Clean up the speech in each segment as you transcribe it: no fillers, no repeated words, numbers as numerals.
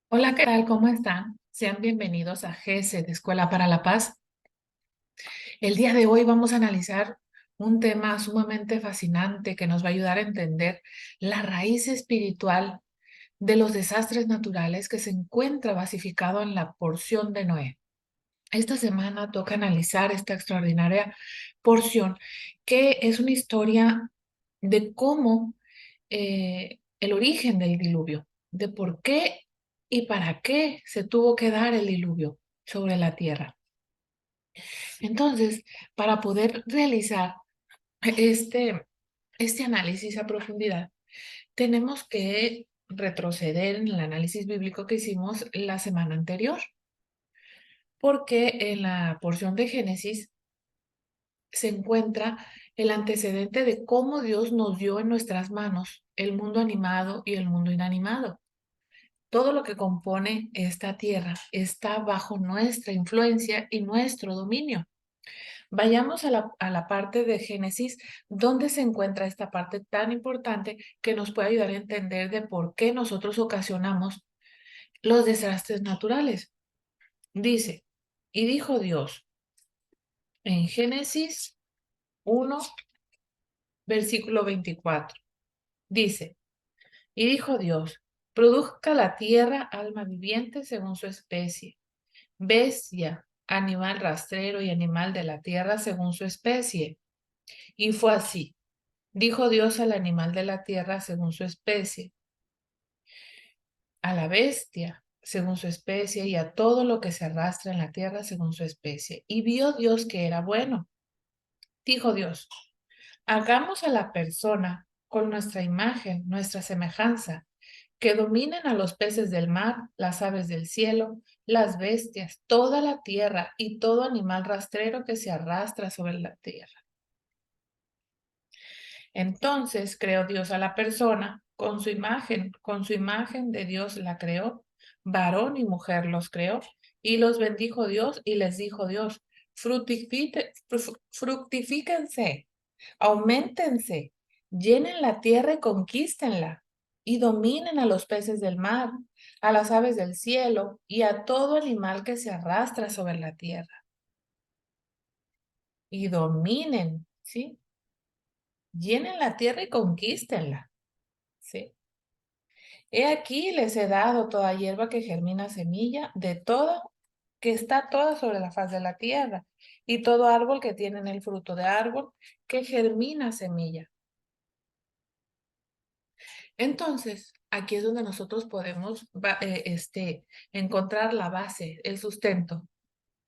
Hola, ¿qué tal? ¿Cómo están? Sean bienvenidos a GESE de Escuela para la Paz. El día de hoy vamos a analizar un tema sumamente fascinante que nos va a ayudar a entender la raíz espiritual de los desastres naturales que se encuentra basificado en la porción de Noé. Esta semana toca analizar esta extraordinaria porción que es una historia de cómo el origen del diluvio, de por qué y para qué se tuvo que dar el diluvio sobre la tierra. Entonces, para poder realizar este análisis a profundidad, tenemos que retroceder en el análisis bíblico que hicimos la semana anterior, porque en la porción de Génesis se encuentra el antecedente de cómo Dios nos dio en nuestras manos el mundo animado y el mundo inanimado. Todo lo que compone esta tierra está bajo nuestra influencia y nuestro dominio. Vayamos a la parte de Génesis, donde se encuentra esta parte tan importante que nos puede ayudar a entender de por qué nosotros ocasionamos los desastres naturales. Dice, y dijo Dios en Génesis 1, versículo 24. Dice, y dijo Dios, produzca la tierra alma viviente según su especie, bestia, animal rastrero y animal de la tierra según su especie. Y fue así. Dijo Dios al animal de la tierra según su especie, a la bestia según su especie y a todo lo que se arrastra en la tierra según su especie. Y vio Dios que era bueno. Dijo Dios, hagamos a la persona con nuestra imagen, nuestra semejanza, que dominen a los peces del mar, las aves del cielo, las bestias, toda la tierra y todo animal rastrero que se arrastra sobre la tierra. Entonces creó Dios a la persona con su imagen de Dios la creó, varón y mujer los creó, y los bendijo Dios y les dijo Dios, fructifíquense, auméntense, llenen la tierra y conquístenla, y dominen a los peces del mar, a las aves del cielo y a todo animal que se arrastra sobre la tierra. Y dominen, ¿sí? Llenen la tierra y conquístenla, ¿sí? He aquí les he dado toda hierba que germina semilla, de toda, que está toda sobre la faz de la tierra, y todo árbol que tiene en el fruto de árbol, que germina semilla. Entonces, aquí es donde nosotros podemos encontrar la base, el sustento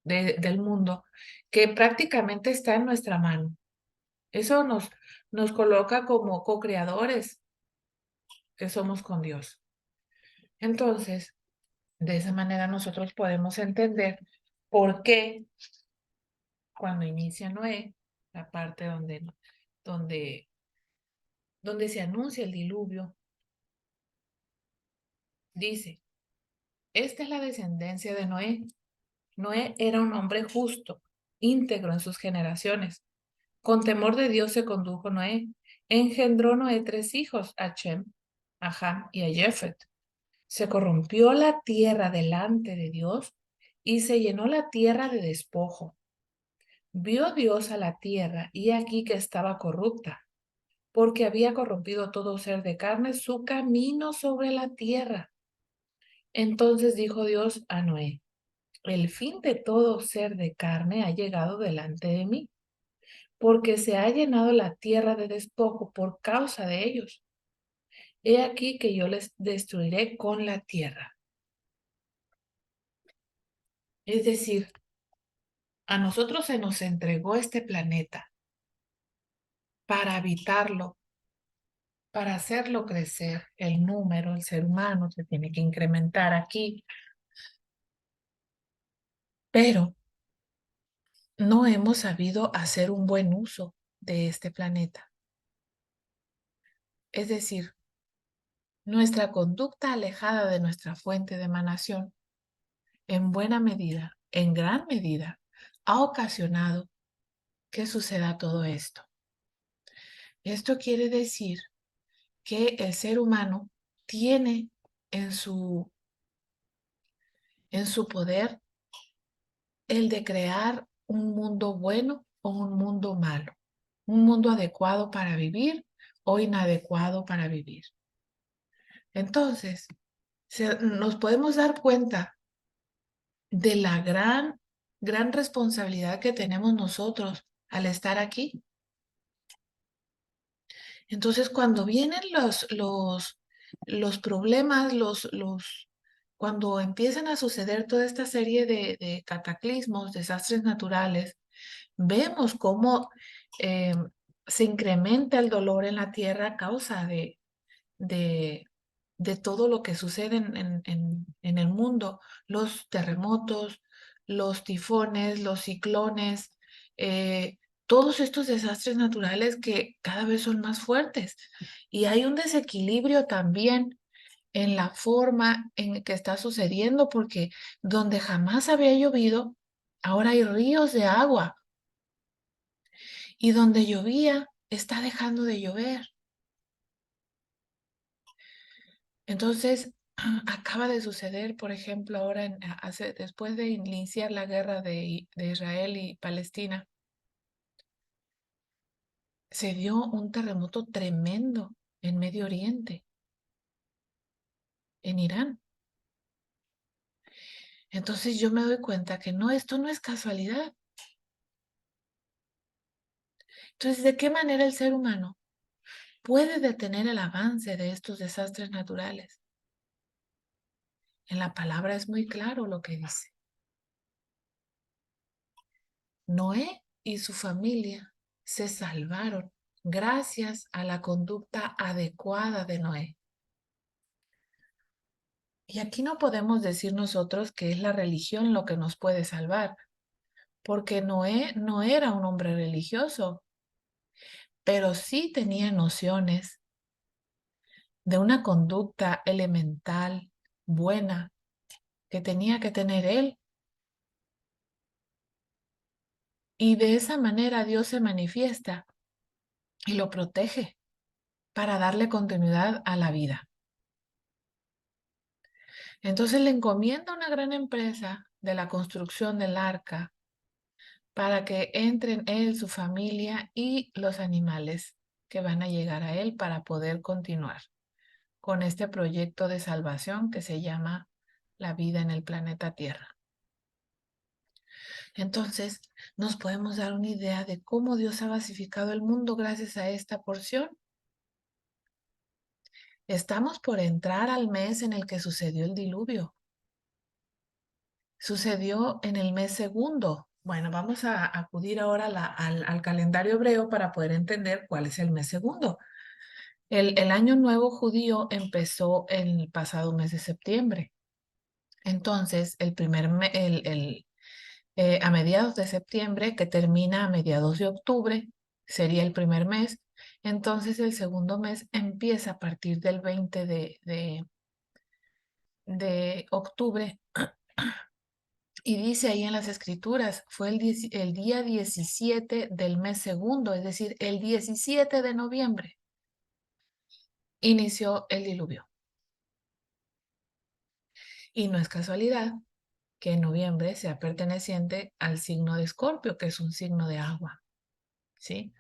del mundo, que prácticamente está en nuestra mano. Eso nos coloca como co-creadores que somos con Dios. Entonces, de esa manera nosotros podemos entender por qué cuando inicia Noé, la parte donde, donde se anuncia el diluvio, dice, esta es la descendencia de Noé. Noé era un hombre justo, íntegro en sus generaciones. Con temor de Dios se condujo Noé. Engendró Noé 3 hijos, a Chem, a Ham y a Jefet. Se corrompió la tierra delante de Dios y se llenó la tierra de despojo. Vio Dios a la tierra y aquí que estaba corrupta, porque había corrompido todo ser de carne su camino sobre la tierra. Entonces dijo Dios a Noé, el fin de todo ser de carne ha llegado delante de mí, porque se ha llenado la tierra de despojo por causa de ellos. He aquí que yo les destruiré con la tierra. Es decir, a nosotros se nos entregó este planeta para habitarlo, para hacerlo crecer. El número, el ser humano se tiene que incrementar aquí, pero no hemos sabido hacer un buen uso de este planeta. Es decir, nuestra conducta alejada de nuestra fuente de emanación, en buena medida, en gran medida, ha ocasionado que suceda todo esto. Esto quiere decir que el ser humano tiene en su en su poder el de crear un mundo bueno o un mundo malo, un mundo adecuado para vivir o inadecuado para vivir. Entonces, nos podemos dar cuenta de la gran responsabilidad que tenemos nosotros al estar aquí. Entonces, cuando vienen los problemas, cuando empiezan a suceder toda esta serie de cataclismos, desastres naturales, vemos cómo eh, se incrementa el dolor en la tierra a causa de, de todo lo que sucede en el mundo, los terremotos, los tifones, los ciclones, todos estos desastres naturales que cada vez son más fuertes. Y hay un desequilibrio también en la forma en que está sucediendo, porque donde jamás había llovido, ahora hay ríos de agua. Y donde llovía, está dejando de llover. Entonces, acaba de suceder, por ejemplo, ahora después de iniciar la guerra de Israel y Palestina, se dio un terremoto tremendo en Medio Oriente, en Irán. Entonces yo me doy cuenta que no, esto no es casualidad. Entonces, ¿de qué manera el ser humano puede detener el avance de estos desastres naturales? En la palabra es muy claro lo que dice. Noé y su familia se salvaron gracias a la conducta adecuada de Noé. Y aquí no podemos decir nosotros que es la religión lo que nos puede salvar, porque Noé no era un hombre religioso, pero sí tenía nociones de una conducta elemental, buena, que tenía que tener él. Y de esa manera Dios se manifiesta y lo protege para darle continuidad a la vida. Entonces le encomienda a una gran empresa de la construcción del arca para que entren él, su familia y los animales que van a llegar a él para poder continuar con este proyecto de salvación que se llama la vida en el planeta Tierra. Entonces, nos podemos dar una idea de cómo Dios ha basificado el mundo gracias a esta porción. Estamos por entrar al mes en el que sucedió el diluvio. Sucedió en el mes segundo. Bueno, vamos a acudir ahora al calendario hebreo para poder entender cuál es el mes segundo. El año nuevo judío empezó el pasado mes de septiembre. Entonces, a mediados de septiembre, que termina a mediados de octubre, sería el primer mes. Entonces, el segundo mes empieza a partir del 20 de octubre. Y dice ahí en las escrituras, fue el día 17 del mes segundo, es decir, el 17 de noviembre, inició el diluvio. Y no es casualidad que en noviembre sea perteneciente al signo de Escorpio, que es un signo de agua, ¿sí?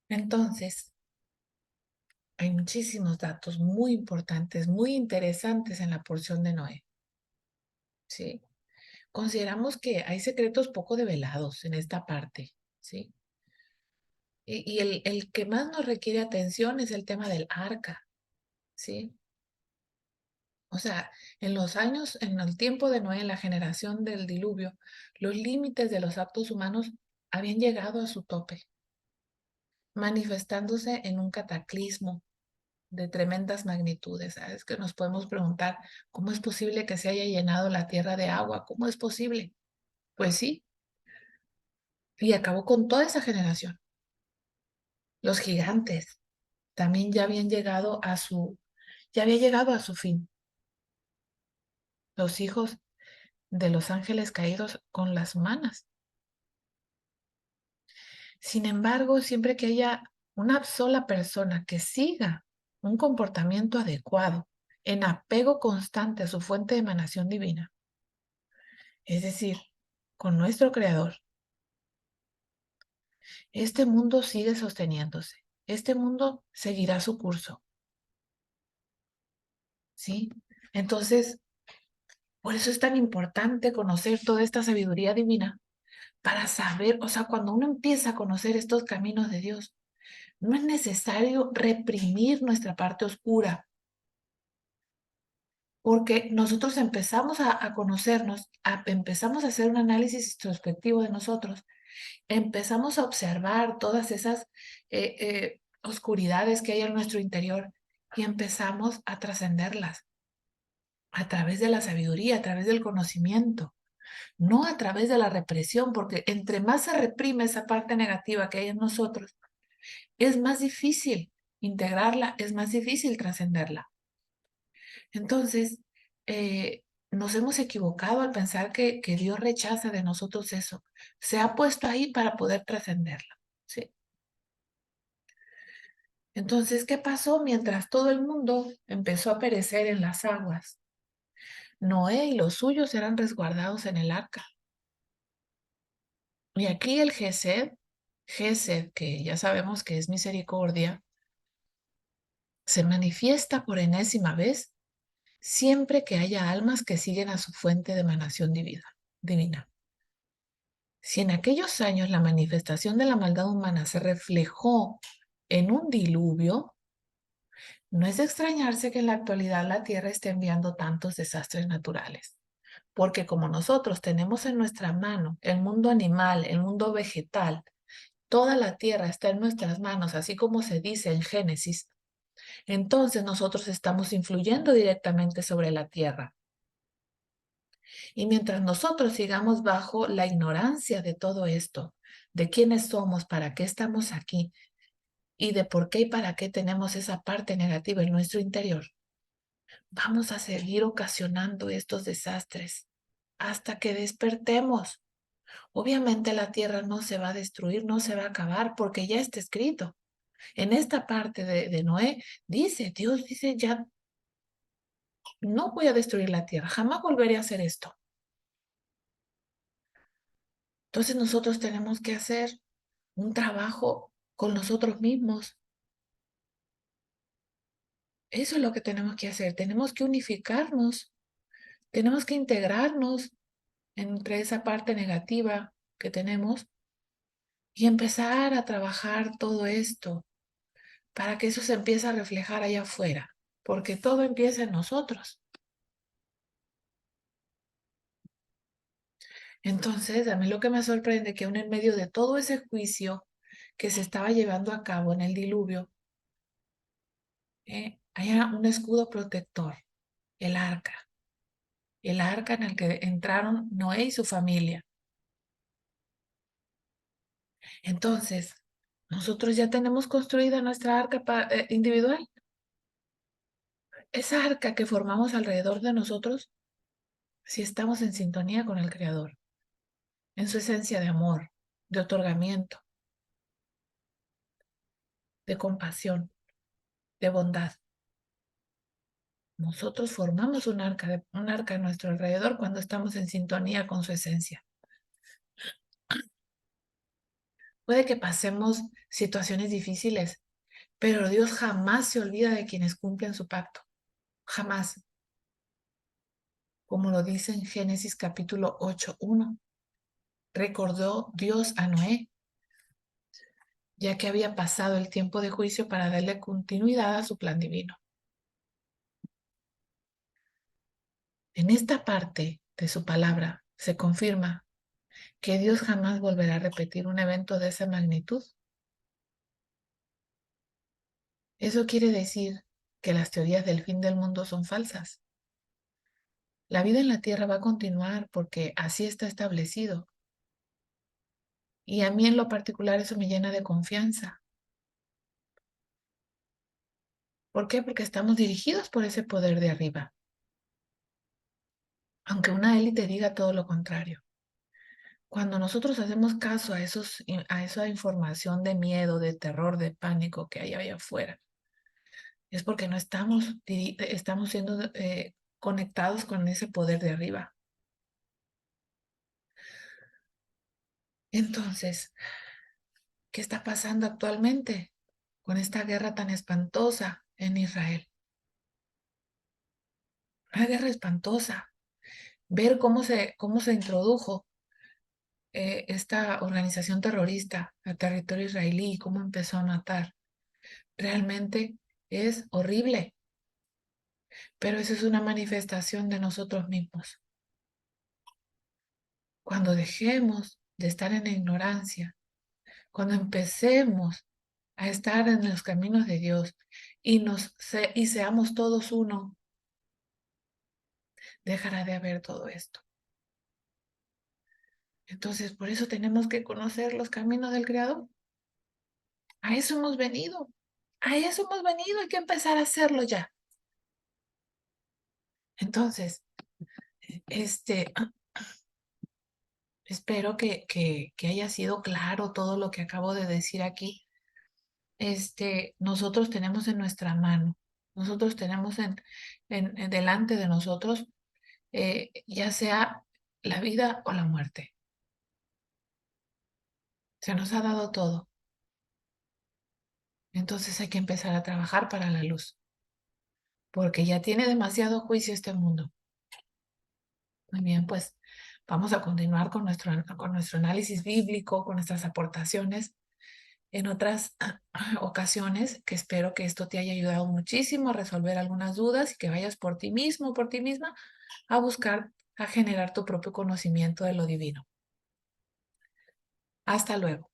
Entonces, hay muchísimos datos muy importantes, muy interesantes en la porción de Noé, ¿sí? Consideramos que hay secretos poco develados en esta parte, ¿sí? Y el que más nos requiere atención es el tema del arca, ¿sí? O sea, en el tiempo de Noé, en la generación del diluvio, los límites de los actos humanos habían llegado a su tope, manifestándose en un cataclismo de tremendas magnitudes. ¿Sabes? Que nos podemos preguntar, ¿cómo es posible que se haya llenado la tierra de agua? ¿Cómo es posible? Pues sí, y acabó con toda esa generación. Los gigantes también ya había llegado a su fin. Los hijos de los ángeles caídos con las humanas. Sin embargo, siempre que haya una sola persona que siga un comportamiento adecuado en apego constante a su fuente de emanación divina, es decir, con nuestro Creador, este mundo sigue sosteniéndose. Este mundo seguirá su curso, ¿sí? Entonces, por eso es tan importante conocer toda esta sabiduría divina para saber, o sea, cuando uno empieza a conocer estos caminos de Dios, no es necesario reprimir nuestra parte oscura, porque nosotros empezamos a conocernos, empezamos a hacer un análisis introspectivo de nosotros, empezamos a observar todas esas oscuridades que hay en nuestro interior y empezamos a trascenderlas a través de la sabiduría, a través del conocimiento, no a través de la represión, porque entre más se reprime esa parte negativa que hay en nosotros, es más difícil integrarla, es más difícil trascenderla. Entonces, nos hemos equivocado al pensar que Dios rechaza de nosotros eso. Se ha puesto ahí para poder trascenderla, ¿sí? Entonces, ¿qué pasó? Mientras todo el mundo empezó a perecer en las aguas, Noé y los suyos eran resguardados en el arca. Y aquí el Gesed, que ya sabemos que es misericordia, se manifiesta por enésima vez siempre que haya almas que siguen a su fuente de emanación divina. Si en aquellos años la manifestación de la maldad humana se reflejó en un diluvio, no es de extrañarse que en la actualidad la Tierra esté enviando tantos desastres naturales. Porque como nosotros tenemos en nuestra mano el mundo animal, el mundo vegetal, toda la Tierra está en nuestras manos, así como se dice en Génesis, entonces nosotros estamos influyendo directamente sobre la Tierra. Y mientras nosotros sigamos bajo la ignorancia de todo esto, de quiénes somos, para qué estamos aquí y de por qué y para qué tenemos esa parte negativa en nuestro interior, vamos a seguir ocasionando estos desastres hasta que despertemos. Obviamente la tierra no se va a destruir, no se va a acabar, porque ya está escrito. En esta parte de Noé, Dios dice, ya no voy a destruir la tierra, jamás volveré a hacer esto. Entonces nosotros tenemos que hacer un trabajo con nosotros mismos. Eso es lo que tenemos que hacer. Tenemos que unificarnos, tenemos que integrarnos entre esa parte negativa que tenemos y empezar a trabajar todo esto para que eso se empiece a reflejar allá afuera, porque todo empieza en nosotros. Entonces, a mí lo que me sorprende es que aún en medio de todo ese juicio que se estaba llevando a cabo en el diluvio, haya un escudo protector, el arca, el arca en el que entraron Noé y su familia. Entonces, nosotros ya tenemos construida nuestra arca individual. Esa arca que formamos alrededor de nosotros, si estamos en sintonía con el Creador, en su esencia de amor, de otorgamiento, de compasión, de bondad. Nosotros formamos un arca a nuestro alrededor cuando estamos en sintonía con su esencia. Puede que pasemos situaciones difíciles, pero Dios jamás se olvida de quienes cumplen su pacto. Jamás. Como lo dice en Génesis capítulo 8:1. Recordó Dios a Noé, ya que había pasado el tiempo de juicio para darle continuidad a su plan divino. En esta parte de su palabra se confirma que Dios jamás volverá a repetir un evento de esa magnitud. Eso quiere decir que las teorías del fin del mundo son falsas. La vida en la tierra va a continuar porque así está establecido. Y a mí en lo particular eso me llena de confianza. ¿Por qué? Porque estamos dirigidos por ese poder de arriba. Aunque una élite diga todo lo contrario. Cuando nosotros hacemos caso a esa información de miedo, de terror, de pánico que hay allá afuera, es porque no estamos siendo conectados con ese poder de arriba. Entonces, ¿qué está pasando actualmente con esta guerra tan espantosa en Israel? Una guerra espantosa. Ver cómo se introdujo esta organización terrorista al territorio israelí y cómo empezó a matar. Realmente es horrible, pero eso es una manifestación de nosotros mismos. Cuando dejemos de estar en la ignorancia, cuando empecemos a estar en los caminos de Dios y seamos todos uno, dejará de haber todo esto. Entonces, por eso tenemos que conocer los caminos del Creador. A eso hemos venido. A eso hemos venido. Hay que empezar a hacerlo ya. Entonces, este, espero que haya sido claro todo lo que acabo de decir aquí. Nosotros tenemos en nuestra mano, nosotros tenemos en delante de nosotros, ya sea la vida o la muerte. Se nos ha dado todo. Entonces hay que empezar a trabajar para la luz, porque ya tiene demasiado juicio este mundo. Muy bien, pues vamos a continuar con nuestro análisis bíblico, con nuestras aportaciones en otras ocasiones, que espero que esto te haya ayudado muchísimo a resolver algunas dudas y que vayas por ti mismo, por ti misma, a buscar, a generar tu propio conocimiento de lo divino. Hasta luego.